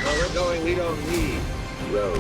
Where we're going, we don't need roads.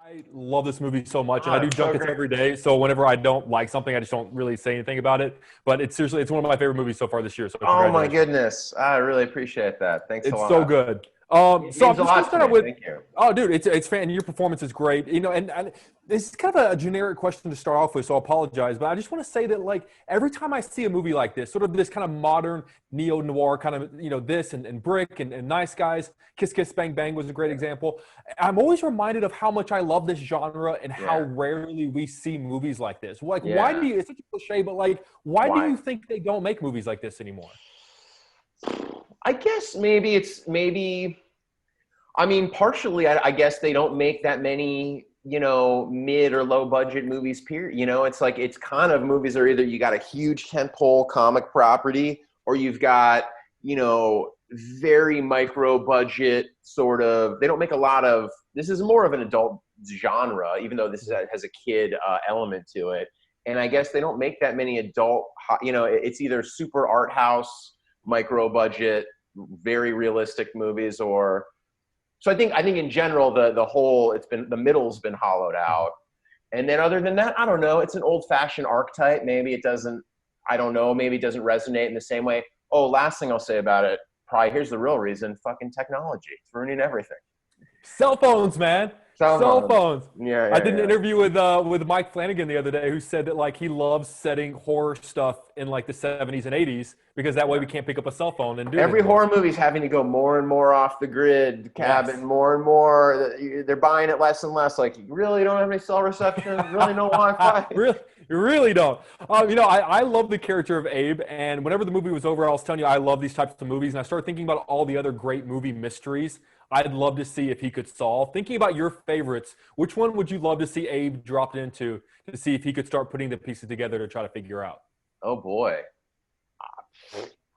I love this movie so much, and I Oh, do it's so junkets great. every day. So whenever I don't like something, I just don't really say anything about it. But it's seriously, it's one of my favorite movies so far this year. So Oh my congratulations. goodness. I really appreciate that. Thanks a It's so lot. good. It So I'm means a just gonna lot to start out me. with, Thank you. oh, dude, it's fan. Your performance is great. And this is kind of a generic question to start off with, so I apologize. But I just want to say that, like, every time I see a movie like this, sort of this kind of modern neo noir kind of, this and Brick and Nice Guys, Kiss Kiss Bang Bang was a great example. I'm always reminded of how much I love this genre and how Yeah. rarely we see movies like this. Like, why Yeah. do you? It's such a cliche, but like, why do Why? you think they don't make movies like this anymore? I guess I mean, partially, I guess they don't make that many, mid or low budget movies, period. It's like, it's kind of movies are either you got a huge tentpole comic property or you've got, very micro budget sort of, they don't make a lot of, this is more of an adult genre, even though has a kid element to it. And I guess they don't make that many adult, it's either super art house, micro budget, very realistic movies, or so I think in general the middle's been hollowed out. And then other than that, I don't know, it's an old fashioned archetype. Maybe it doesn't, I don't know, maybe it doesn't resonate in the same way. Oh, last thing I'll say about it, probably here's the real reason, fucking technology. It's ruining everything. Cell phones, man. Cell Cell phones. phones. Yeah, I yeah, did an yeah. interview with Mike Flanagan the other day, who said that like he loves setting horror stuff in like the 70s and 80s because that way we can't pick up a cell phone and do it Every anymore. horror movie's having to go more and more off the grid cabin, Yes. more and more. They're buying it less and less. Like, you really don't have any cell reception? Really no Wi-Fi? Really, you really don't. I love the character of Abe, and whenever the movie was over, I was telling you I love these types of movies, and I started thinking about all the other great movie mysteries I'd love to see if he could solve. Thinking about your favorites, which one would you love to see Abe dropped into to see if he could start putting the pieces together to try to figure out? Oh boy.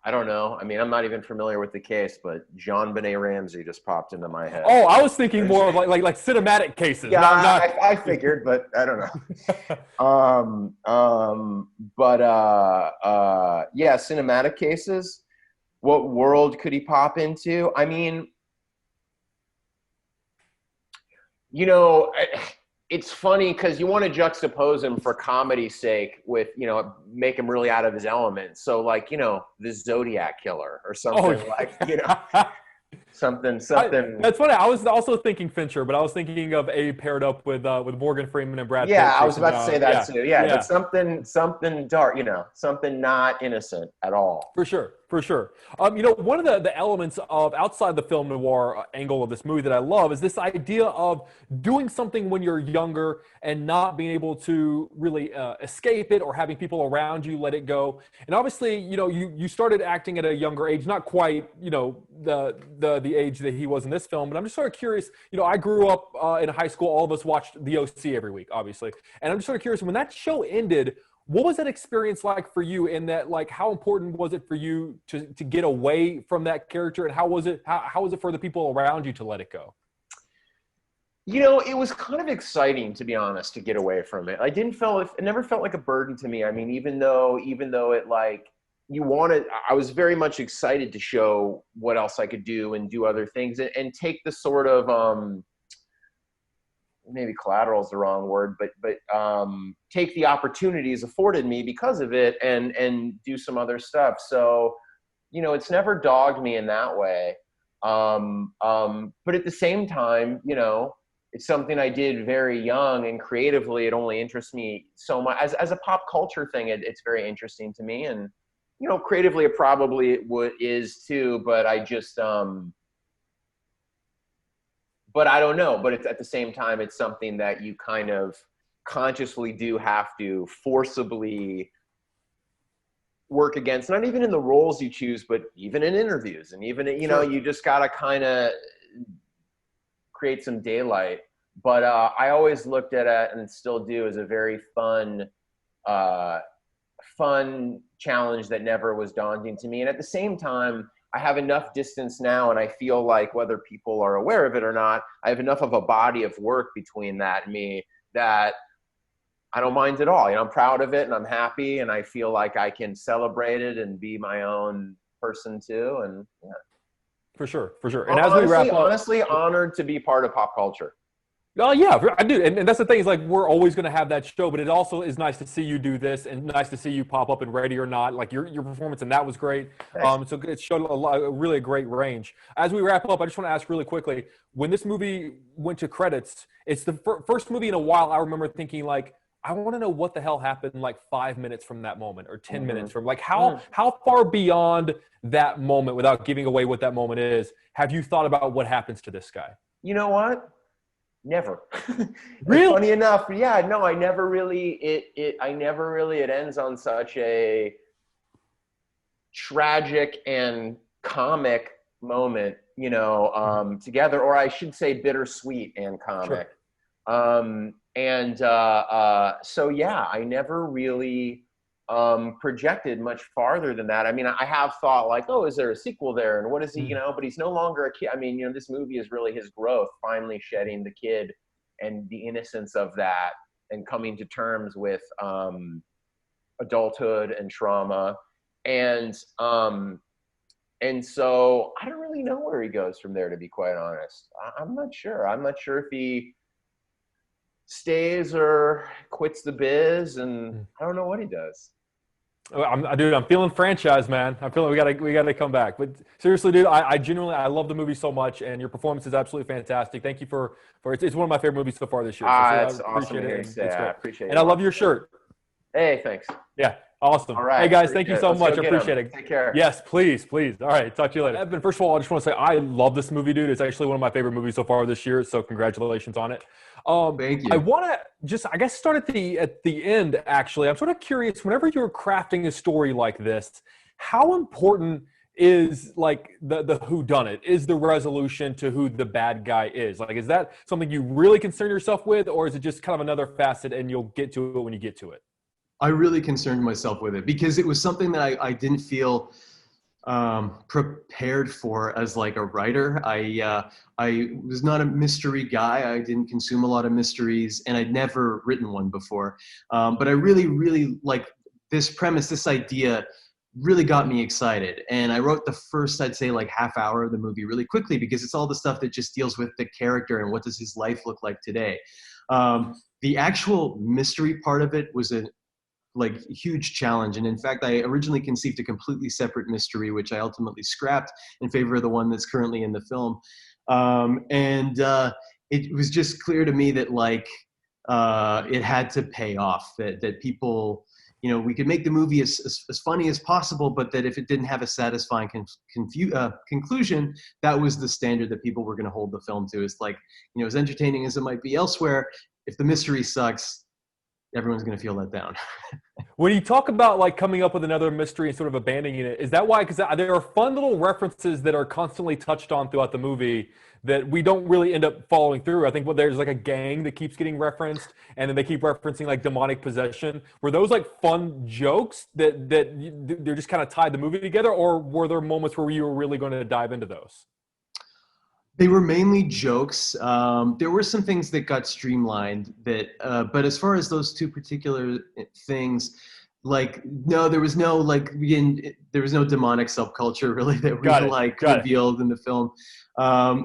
I don't know. I mean, I'm not even familiar with the case, but John Benet Ramsey just popped into my head. Oh, I was thinking more of like cinematic cases. Yeah, Not. I figured, but I don't know. Yeah, cinematic cases. What world could he pop into? I mean, it's funny because you want to juxtapose him for comedy's sake with, make him really out of his element. So like, the Zodiac Killer or something something. That's funny. I was also thinking Fincher, but I was thinking of Abe paired up with Morgan Freeman and Brad Pitt. Yeah, I was about to Down. say that too. Yeah, but something dark, something not innocent at all. For sure. One of the elements of outside the film noir angle of this movie that I love is this idea of doing something when you're younger and not being able to really escape it or having people around you let it go. And obviously, you started acting at a younger age, not quite, the age that he was in this film, but I'm just sort of curious. I grew up in high school. All of us watched The OC every week, obviously. And I'm just sort of curious, when that show ended, what was that experience like for you? In that, like, how important was it for you to get away from that character, and how was it for the people around you to let it go? It was kind of exciting, to be honest, to get away from it. It never felt like a burden to me. I mean, even though it like I was very much excited to show what else I could do and do other things and take the sort of maybe collateral is the wrong word, but take the opportunities afforded me because of it and do some other stuff. So, it's never dogged me in that way. But at the same time, it's something I did very young, and creatively it only interests me so much. As a pop culture thing, it's very interesting to me, and creatively it probably is too, but I just but I don't know. But it's at the same time, it's something that you kind of consciously do have to forcibly work against, not even in the roles you choose, but even in interviews. And even, you just got to kind of create some daylight. But I always looked at it, and still do, as a very fun challenge that never was daunting to me. And at the same time, I have enough distance now, and I feel like, whether people are aware of it or not, I have enough of a body of work between that and me that I don't mind at all. You know, I'm proud of it and I'm happy and I feel like I can celebrate it and be my own person too. And yeah. For sure, for sure. And as we wrap up, honestly honored to be part of pop culture. Oh yeah, I do, and that's the thing is like we're always going to have that show, but it also is nice to see you do this, and nice to see you pop up in Ready or Not. Like your performance, and that was great. So it showed really a great range. As we wrap up, I just want to ask really quickly: when this movie went to credits, it's the first movie in a while. I remember thinking like, I want to know what the hell happened like 5 minutes from that moment, or 10 minutes from like how far beyond that moment, without giving away what that moment is, have you thought about what happens to this guy? You know what? Never. Really? Funny enough, yeah, no, I never really, it ends on such a tragic and comic moment, you know, together, or I should say bittersweet and comic. Sure. So yeah, I never really projected much farther than that. I mean, I have thought like, oh, is there a sequel there? And what is he, you know, but he's no longer a kid. I mean, you know, this movie is really his growth, finally shedding the kid and the innocence of that and coming to terms with adulthood and trauma. And so I don't really know where he goes from there, to be quite honest. I'm not sure. I'm not sure if he stays or quits the biz, and I don't know what he does. I'm feeling franchise, man. I'm feeling we gotta come back. But seriously, dude, I genuinely I love the movie so much, and your performance is absolutely fantastic. Thank you for it's one of my favorite movies so far this year. So that's awesome to hear you say. I appreciate it. And I love your shirt. Hey, thanks. Yeah, awesome. All right. Hey guys, thank you so much. I appreciate it. Take care. Yes, please. All right, talk to you later. Evan, first of all, I just want to say I love this movie, dude. It's actually one of my favorite movies so far this year. So congratulations on it. Thank you. I want to just, I guess, start at the end. Actually, I'm sort of curious. Whenever you're crafting a story like this, how important is like the whodunit? Is the resolution to who the bad guy is? Like, is that something you really concern yourself with, or is it just kind of another facet, and you'll get to it when you get to it? I really concerned myself with it because it was something that I didn't feel prepared for as like a writer. I was not a mystery guy. I didn't consume a lot of mysteries, and I'd never written one before. But I really like this premise, this idea really got me excited. And I wrote the first, I'd say like half hour of the movie really quickly because it's all the stuff that just deals with the character and what does his life look like today. The actual mystery part of it was a huge challenge. And in fact, I originally conceived a completely separate mystery, which I ultimately scrapped in favor of the one that's currently in the film. It was just clear to me that it had to pay off, that people, you know, we could make the movie as funny as possible, but that if it didn't have a satisfying conclusion, that was the standard that people were going to hold the film to. It's like, you know, as entertaining as it might be elsewhere, if the mystery sucks, everyone's going to feel let down. When you talk about like coming up with another mystery and sort of abandoning it, is that why? Because there are fun little references that are constantly touched on throughout the movie that we don't really end up following through. I think there's like a gang that keeps getting referenced, and then they keep referencing like demonic possession. Were those like fun jokes that they're just kind of tied the movie together, or were there moments where you were really going to dive into those? They were mainly jokes. There were some things that got streamlined but as far as those two particular things, no, there was no there was no demonic subculture really that we revealed in the film.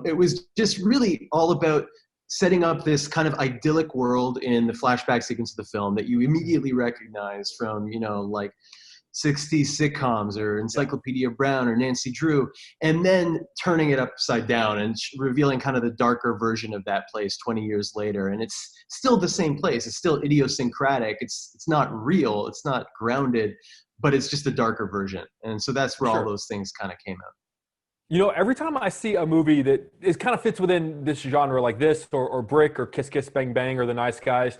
It was just really all about setting up this kind of idyllic world in the flashback sequence of the film that you immediately recognize from, you know, like 60s sitcoms or Encyclopedia Brown or Nancy Drew, and then turning it upside down and revealing kind of the darker version of that place 20 years later. And it's still the same place. It's still idiosyncratic. It's not real. It's not grounded, but it's just a darker version. And so that's where all those things kind of came out. You know, every time I see a movie that kind of fits within this genre like this or Brick or Kiss Kiss Bang Bang or The Nice Guys,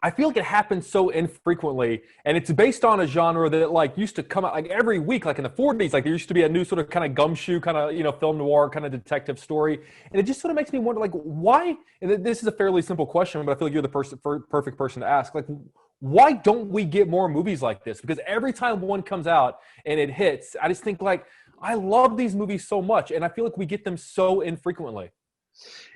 I feel like it happens so infrequently, and it's based on a genre that like used to come out like every week, like in the 40s. Like there used to be a new sort of kind of gumshoe kind of, you know, film noir kind of detective story, and it just sort of makes me wonder like why. And this is a fairly simple question, but I feel like you're the perfect person to ask. Like, why don't we get more movies like this? Because every time one comes out and it hits, I just think like I love these movies so much, and I feel like we get them so infrequently.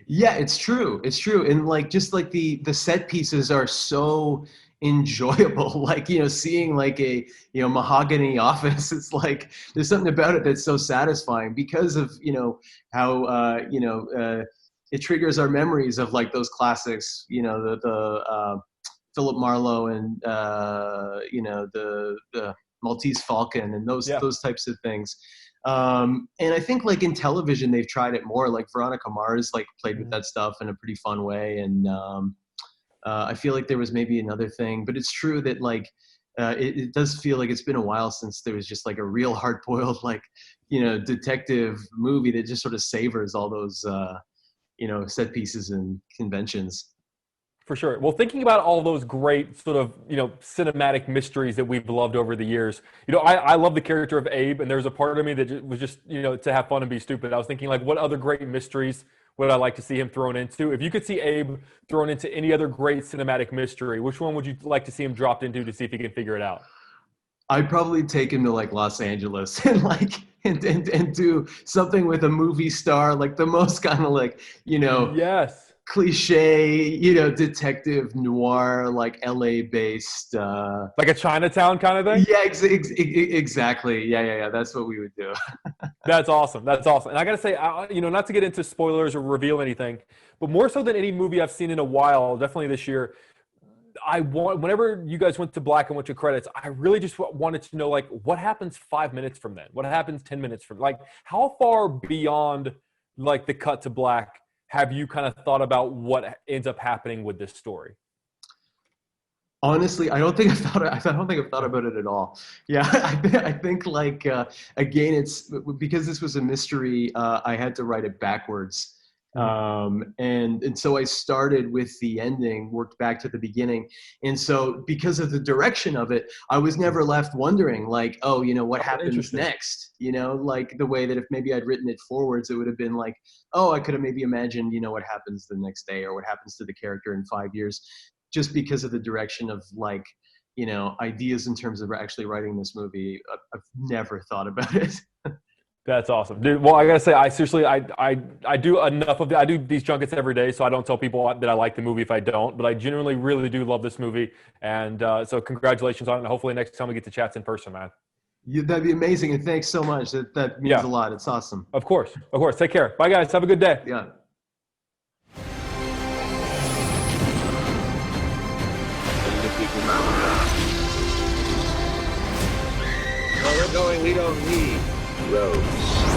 Yeah, it's true. It's true. And just the set pieces are so enjoyable. Like, seeing like a, mahogany office, it's like, there's something about it that's so satisfying because of, how, it triggers our memories of like those classics, the Philip Marlowe and, the Maltese Falcon and those types of things. And I think like in television, they've tried it more. Like Veronica Mars like played with that stuff in a pretty fun way. And I feel like there was maybe another thing, but it's true that like it does feel like it's been a while since there was just like a real hard-boiled like detective movie that just sort of savors all those set pieces and conventions. For sure. Well, thinking about all those great sort of, cinematic mysteries that we've loved over the years, I love the character of Abe, and there's a part of me that was just, to have fun and be stupid. I was thinking, like, what other great mysteries would I like to see him thrown into? If you could see Abe thrown into any other great cinematic mystery, which one would you like to see him dropped into to see if he can figure it out? I'd probably take him to like Los Angeles and like and do something with a movie star, like the most kind of like, Yes. cliche, detective noir, like LA based. Like a Chinatown kind of thing? Yeah, exactly. Yeah. That's what we would do. That's awesome. That's awesome. And I got to say, not to get into spoilers or reveal anything, but more so than any movie I've seen in a while, definitely this year, whenever you guys went to black and went to credits, I really just wanted to know, like, what happens 5 minutes from then? What happens 10 minutes from, like, how far beyond, like, the cut to black have you kind of thought about what ends up happening with this story? Honestly, I don't think I've thought about it at all. Yeah, I think like again, it's because this was a mystery. I had to write it backwards, and so I started with the ending, worked back to the beginning, and so because of the direction of it, I was never left wondering like, oh, what happens next? Like the way that if maybe I'd written it forwards, it would have been like, oh, I could have maybe imagined, what happens the next day or what happens to the character in 5 years. Just because of the direction of like, ideas in terms of actually writing this movie, I've never thought about it. That's awesome, dude. Well, I gotta say, I do enough of I do these junkets every day, so I don't tell people that I like the movie if I don't. But I genuinely, really do love this movie, and so congratulations on it. And hopefully, next time we get to chat in person, man. That'd be amazing, and thanks so much. That means a lot. It's awesome. Of course. Take care. Bye, guys. Have a good day. Yeah. Where we're going, we don't need roads.